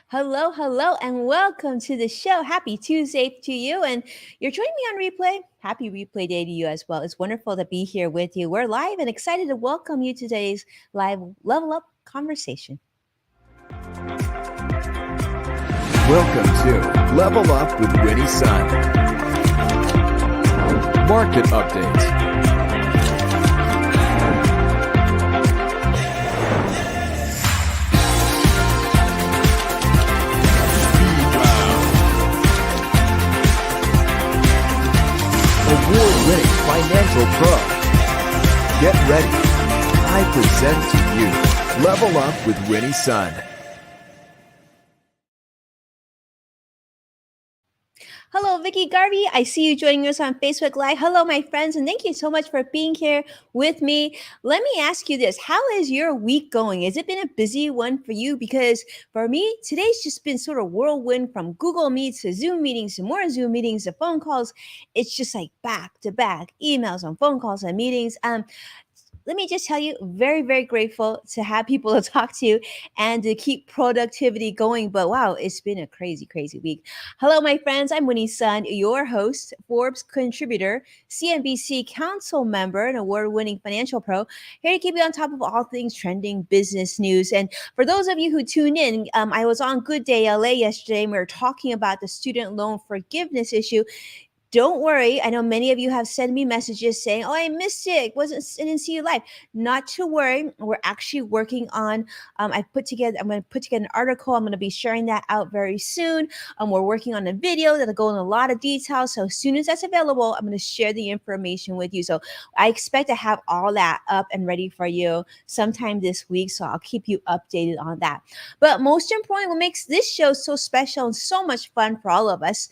Hello, hello, and welcome to the show. Happy Tuesday to you. And you're joining me on replay. Happy replay day to you as well. It's wonderful to be here with you. We're live and excited to welcome you to today's live level up conversation. Welcome to Level Up with Winnie Sun. Market update. Award-winning financial pro. Get ready. I present to you Level Up with Winnie Sun. Hello, Vicky Garvey. I see you joining us on Facebook Live. Hello, my friends, and thank you so much for being here with me. Let me ask you this. How is your week going? Has it been a busy one for you? Because for me, today's just been sort of whirlwind from Google Meets to Zoom meetings to more Zoom meetings to phone calls. It's just like back to back emails on phone calls and meetings. Let me just tell you, very, very grateful to have people to talk to and to keep productivity going. But wow, it's been a crazy, crazy week. Hello, my friends. I'm Winnie Sun, your host, Forbes contributor, CNBC council member, and award winning financial pro, here to keep you on top of all things trending business news. And for those of you who tune in, I was on Good Day LA yesterday, and we were talking about the student loan forgiveness issue. Don't worry. I know many of you have sent me messages saying, "Oh, I missed it. I didn't see you live." Not to worry. We're actually working on. I'm going to put together an article. I'm going to be sharing that out very soon. We're working on a video that'll go in a lot of detail. So as soon as that's available, I'm going to share the information with you. So I expect to have all that up and ready for you sometime this week. So I'll keep you updated on that. But most importantly, what makes this show so special and so much fun for all of us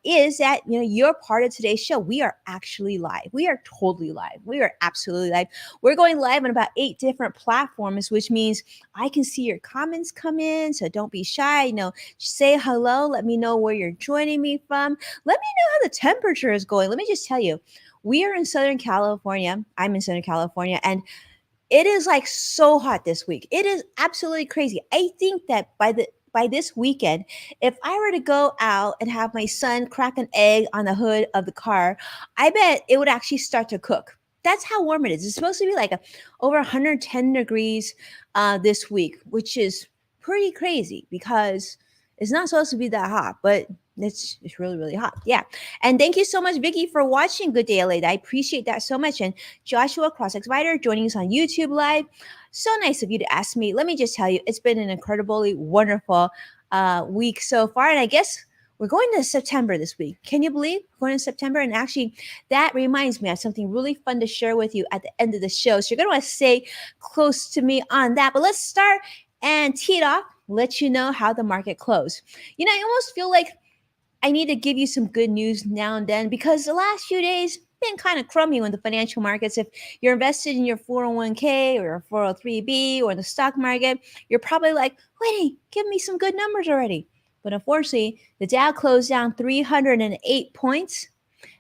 is that you're part of today's show. We are actually live. We are totally live. We are absolutely live. We're going live on about 8 different platforms, which means I can see your comments come in. So don't be shy. Say hello. Let me know where you're joining me from. Let me know how the temperature is going. Let me just tell you, we are in Southern California. I'm in Southern California, and it is like so hot this week. It is absolutely crazy. I think that by this weekend, if I were to go out and have my son crack an egg on the hood of the car, I bet it would actually start to cook. That's how warm it is. It's supposed to be like over 110 degrees this week, which is pretty crazy because it's not supposed to be that hot, but it's really, really hot. Yeah. And thank you so much, Vicky, for watching Good Day LA. I appreciate that so much. And Joshua Crossx Rider joining us on YouTube Live. So nice of you to ask me. Let me just tell you, it's been an incredibly wonderful week so far. And I guess we're going to September this week. Can you believe we're going to September? And actually, that reminds me of something really fun to share with you at the end of the show. So you're going to want to stay close to me on that. But let's start and tee it off, let you know how the market closed. I almost feel like I need to give you some good news now and then because the last few days been kind of crummy in the financial markets. If you're invested in your 401k or your 403b or in the stock market, you're probably like, "Wait, give me some good numbers already." But unfortunately, the Dow closed down 308 points,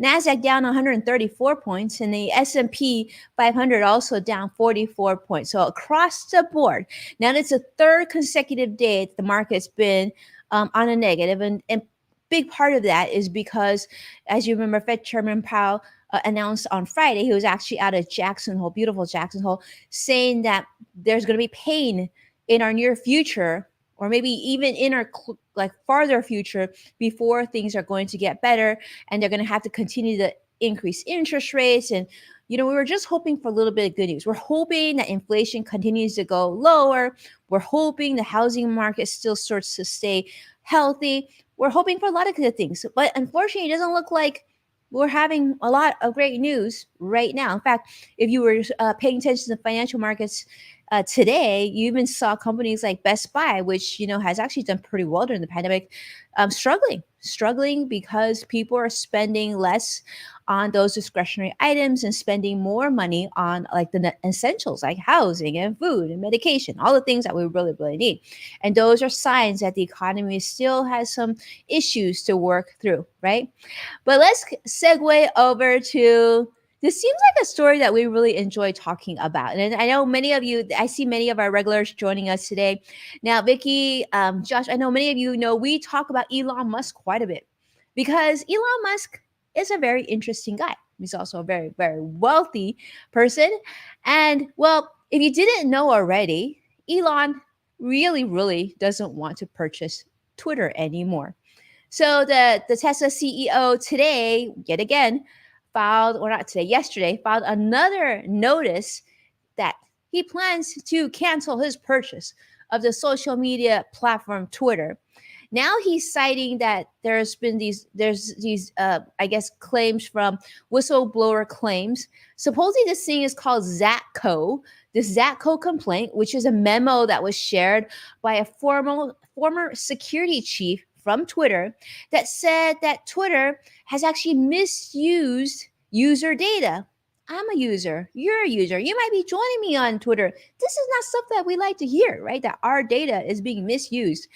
NASDAQ down 134 points, and the S&P 500 also down 44 points. So across the board, now it's the third consecutive day that the market's been on a negative, and big part of that is because, as you remember, Fed Chairman Powell announced on Friday, he was actually out of Jackson Hole, beautiful Jackson Hole, saying that there's going to be pain in our near future, or maybe even in our farther future, before things are going to get better, and they're going to have to continue to increase interest rates. And we were just hoping for a little bit of good news. We're hoping that inflation continues to go lower. We're hoping the housing market still starts to stay healthy. We're hoping for a lot of good things, but unfortunately, it doesn't look like we're having a lot of great news right now. In fact, if you were paying attention to the financial markets today, you even saw companies like Best Buy, which has actually done pretty well during the pandemic, struggling because people are spending less on those discretionary items and spending more money on like the essentials like housing and food and medication, all the things that we really, really need. And those are signs that the economy still has some issues to work through, right? But let's segue over to This seems like a story that we really enjoy talking about. And I know many of you, I see many of our regulars joining us today. Now, Vicky, Josh, I know many of you know we talk about Elon Musk quite a bit because Elon Musk is a very interesting guy. He's also a very, very wealthy person. And well, if you didn't know already, Elon really, really doesn't want to purchase Twitter anymore. So the Tesla CEO today, yet again, filed, or not today, yesterday, filed another notice that he plans to cancel his purchase of the social media platform Twitter. Now he's citing that there's these I guess claims from whistleblower claims. Supposedly this thing is called Zatco, this Zatco complaint, which is a memo that was shared by a former security chief from Twitter that said that Twitter has actually misused user data. I'm a user. You're a user. You might be joining me on Twitter. This is not stuff that we like to hear, right? That our data is being misused.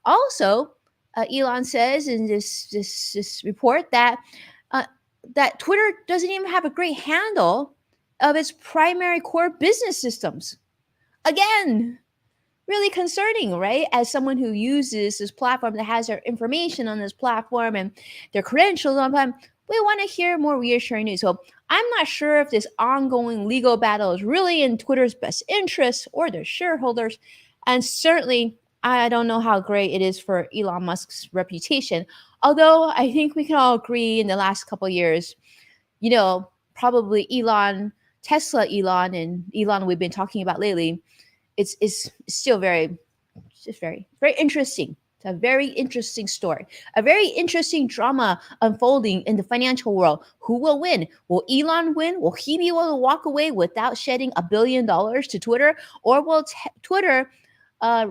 Also, Elon says in this report that uh, that Twitter doesn't even have a great handle of its primary core business systems. Again, really concerning, right? As someone who uses this platform that has their information on this platform and their credentials on time, we want to hear more reassuring news. So I'm not sure if this ongoing legal battle is really in Twitter's best interest or their shareholders. And certainly, I don't know how great it is for Elon Musk's reputation. Although I think we can all agree in the last couple of years, probably Tesla Elon, and Elon we've been talking about lately, it's still very, just very, very interesting. It's a very interesting story, a very interesting drama unfolding in the financial world. Who will win? Will Elon win? Will he be able to walk away without shedding $1 billion to Twitter, or will Twitter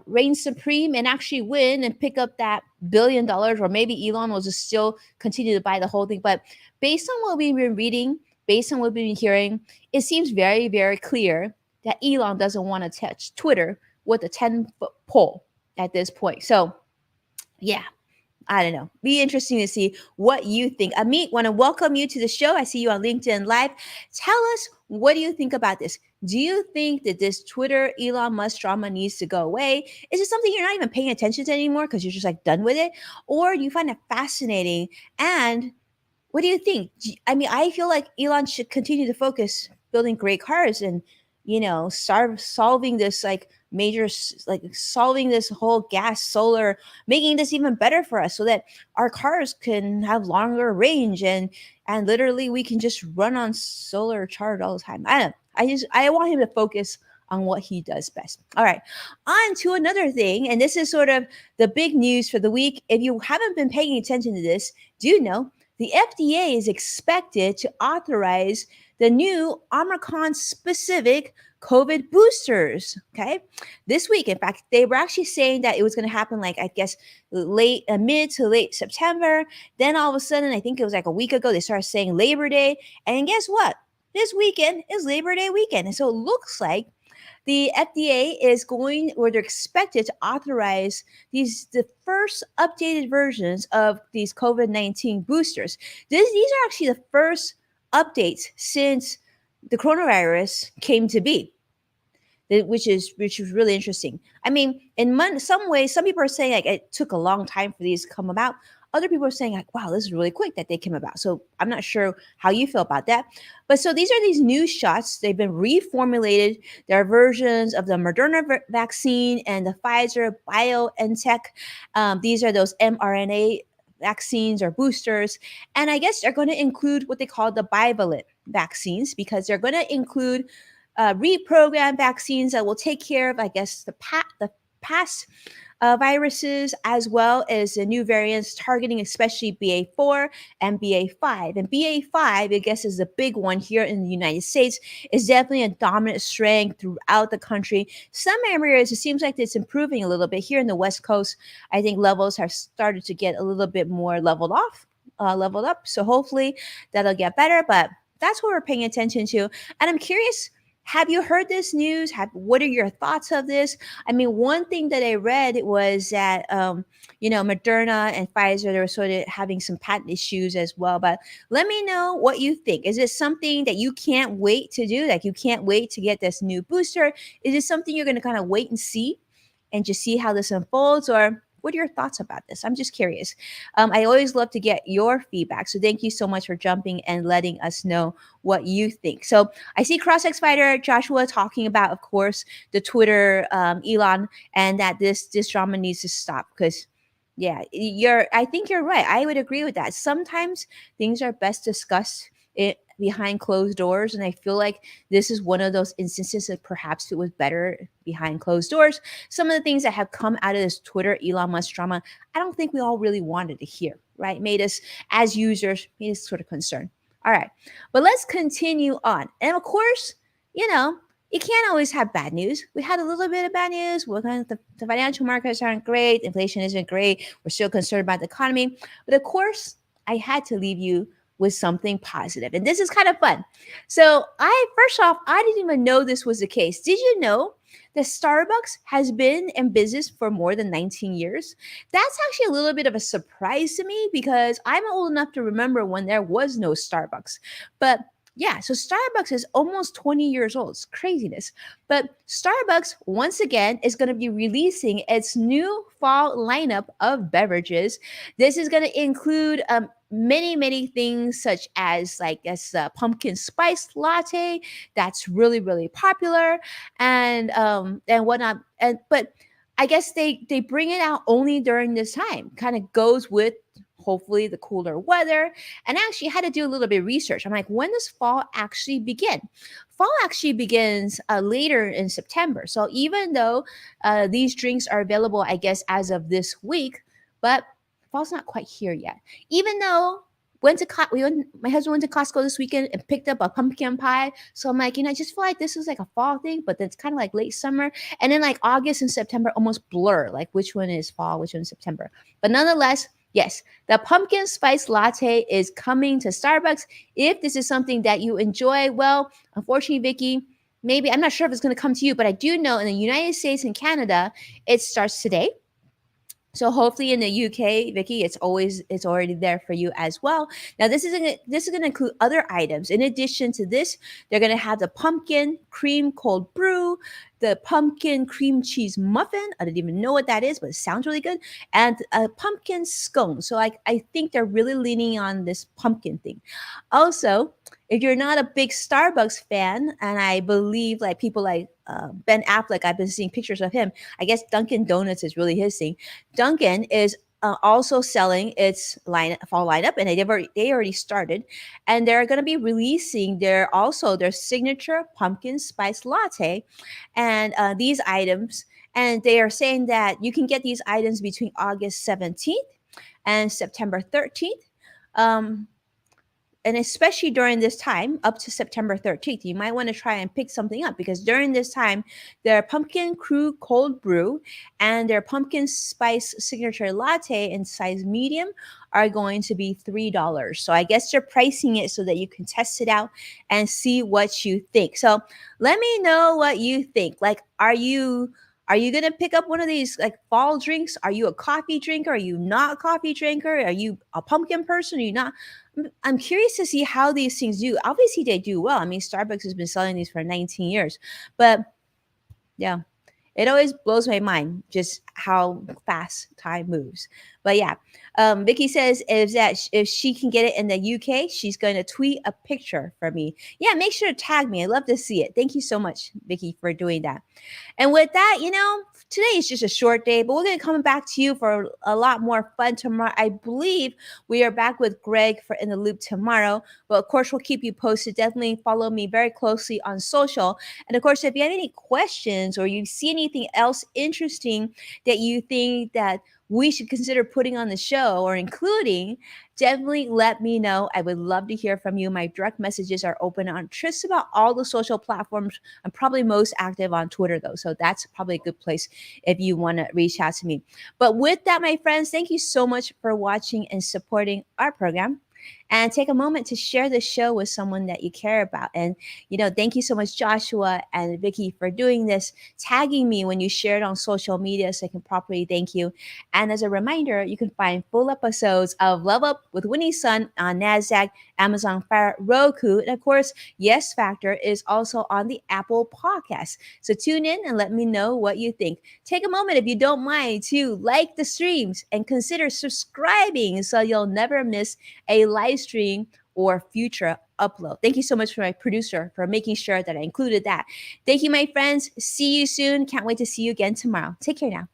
reign supreme and actually win and pick up that $1 billion? Or maybe Elon will just still continue to buy the whole thing. But based on what we've been reading, based on what we've been hearing, it seems very, very clear that Elon doesn't want to touch Twitter with a 10-foot pole at this point. So, yeah, I don't know. Be interesting to see what you think. Amit, want to welcome you to the show. I see you on LinkedIn Live. Tell us, what do you think about this? Do you think that this Twitter Elon Musk drama needs to go away? Is it something you're not even paying attention to anymore because you're just like done with it? Or do you find it fascinating? And what do you think? I mean, I feel like Elon should continue to focus building great cars and, start solving this like like solving this whole gas solar, making this even better for us so that our cars can have longer range and literally we can just run on solar charge all the time. I don't know. I want him to focus on what he does best. All right, on to another thing, and this is sort of the big news for the week. If you haven't been paying attention to this, do you know the FDA is expected to authorize the new Omicron specific COVID boosters. Okay. This week, in fact, they were actually saying that it was going to happen, like, I guess, mid to late September. Then all of a sudden, I think it was like a week ago, they started saying Labor Day. And guess what? This weekend is Labor Day weekend. And so it looks like the FDA is going, or they're expected to authorize the first updated versions of these COVID-19 boosters. These are actually the first updates since the coronavirus came to be, which is really interesting. I mean, in some ways, some people are saying like it took a long time for these to come about. Other people are saying like, wow, this is really quick that they came about. So I'm not sure how you feel about that. But so these are these new shots. They've been reformulated. There are versions of the Moderna vaccine and the Pfizer BioNTech. These are those mRNA vaccines or boosters. And I guess they're going to include what they call the bivalent vaccines, because they're going to include reprogrammed vaccines that will take care of, I guess, the past viruses, as well as the new variants targeting especially BA4 and BA5. And BA5, I guess, is the big one here in the United States, is definitely a dominant strain throughout the country. Some areas, it seems like it's improving a little bit. Here in the West Coast, I think levels have started to get a little bit more leveled up. So hopefully that'll get better. But that's what we're paying attention to. And I'm curious, Have you heard this news? What are your thoughts of this? I mean, one thing that I read was that Moderna and Pfizer, they were sort of having some patent issues as well. But let me know what you think. Is this something that you can't wait to do? Like, you can't wait to get this new booster? Is it something you're going to kind of wait and see and just see how this unfolds? Or what are your thoughts about this? I'm just curious. I always love to get your feedback. So thank you so much for jumping and letting us know what you think. So I see CrossX Fighter Joshua talking about, of course, the Twitter Elon, and that this drama needs to stop because yeah, I think you're right. I would agree with that. Sometimes things are best discussed behind closed doors, and I feel like this is one of those instances that perhaps it was better behind closed doors. Some of the things that have come out of this Twitter Elon Musk drama, I don't think we all really wanted to hear, right? Made us, as users, made us sort of concerned. All right, but let's continue on. And of course, you know, you can't always have bad news. We had a little bit of bad news. We're kind of, the financial markets aren't great. Inflation isn't great. We're still concerned about the economy. But of course, I had to leave you with something positive. And this is kind of fun. So first off, I didn't even know this was the case. Did you know that Starbucks has been in business for more than 19 years? That's actually a little bit of a surprise to me because I'm old enough to remember when there was no Starbucks. But yeah, so Starbucks is almost 20 years old. It's craziness. But Starbucks, once again, is going to be releasing its new fall lineup of beverages. This is going to include many, many things, such as like this pumpkin spice latte that's really, really popular, and whatnot. But I guess they bring it out only during this time. Kind of goes with hopefully the cooler weather. And I actually had to do a little bit of research. I'm like, when does fall actually begin? Fall actually begins later in September. So even though these drinks are available, I guess, as of this week, but fall's not quite here yet. Even though my husband went to Costco this weekend and picked up a pumpkin pie. So I'm like, I just feel like this is like a fall thing, but then it's kind of like late summer. And then like August and September almost blur, like which one is fall, which one is September. But nonetheless, yes, the pumpkin spice latte is coming to Starbucks. If this is something that you enjoy, well, unfortunately, Vicky, maybe I'm not sure if it's going to come to you, but I do know in the United States and Canada, it starts today. So hopefully in the UK, Vicky, it's already there for you as well. Now this is gonna include other items. In addition to this, they're gonna have the pumpkin cream cold brew, the pumpkin cream cheese muffin. I didn't even know what that is, but it sounds really good. And a pumpkin scone. So I think they're really leaning on this pumpkin thing. Also, if you're not a big Starbucks fan, and I believe like people like Ben Affleck, I've been seeing pictures of him. I guess Dunkin' Donuts is really his thing. Dunkin' is also selling its fall lineup, and they already started, and they're going to be releasing their signature pumpkin spice latte, and these items, and they are saying that you can get these items between August 17th and September 13th. And especially during this time up to September 13th, you might want to try and pick something up because during this time, their pumpkin crew cold brew and their pumpkin spice signature latte in size medium are going to be $3. So I guess they're pricing it so that you can test it out and see what you think. So let me know what you think. Like, are you gonna pick up one of these like fall drinks? Are you a coffee drinker? Are you not a coffee drinker? Are you a pumpkin person? Are you not? I'm curious to see how these things do. Obviously, they do well. I mean, Starbucks has been selling these for 19 years, but yeah, it always blows my mind just how fast time moves. But yeah, Vicky says if she can get it in the UK, she's going to tweet a picture for me. Yeah, make sure to tag me. I'd love to see it. Thank you so much, Vicky, for doing that. And with that, today is just a short day, but we're going to come back to you for a lot more fun tomorrow. I believe we are back with Greg for In the Loop tomorrow. But of course, we'll keep you posted. Definitely follow me very closely on social. And of course, if you have any questions or you see anything else interesting that you think that we should consider putting on the show or including, definitely let me know. I would love to hear from you. My direct messages are open on just about all the social platforms. I'm probably most active on Twitter, though. So that's probably a good place if you want to reach out to me. But with that, my friends, thank you so much for watching and supporting our program. and take a moment to share the show with someone that you care about. And, thank you so much, Joshua and Vicky, for doing this, tagging me when you share it on social media so I can properly thank you. And as a reminder, you can find full episodes of Love Up with Winnie's Son on NASDAQ, Amazon Fire, Roku, and of course, Yes Factor is also on the Apple Podcast. So tune in and let me know what you think. Take a moment, if you don't mind, to like the streams and consider subscribing so you'll never miss a live stream or future upload. Thank you so much for my producer for making sure that I included that. Thank you, my friends. See you soon. Can't wait to see you again tomorrow. Take care now.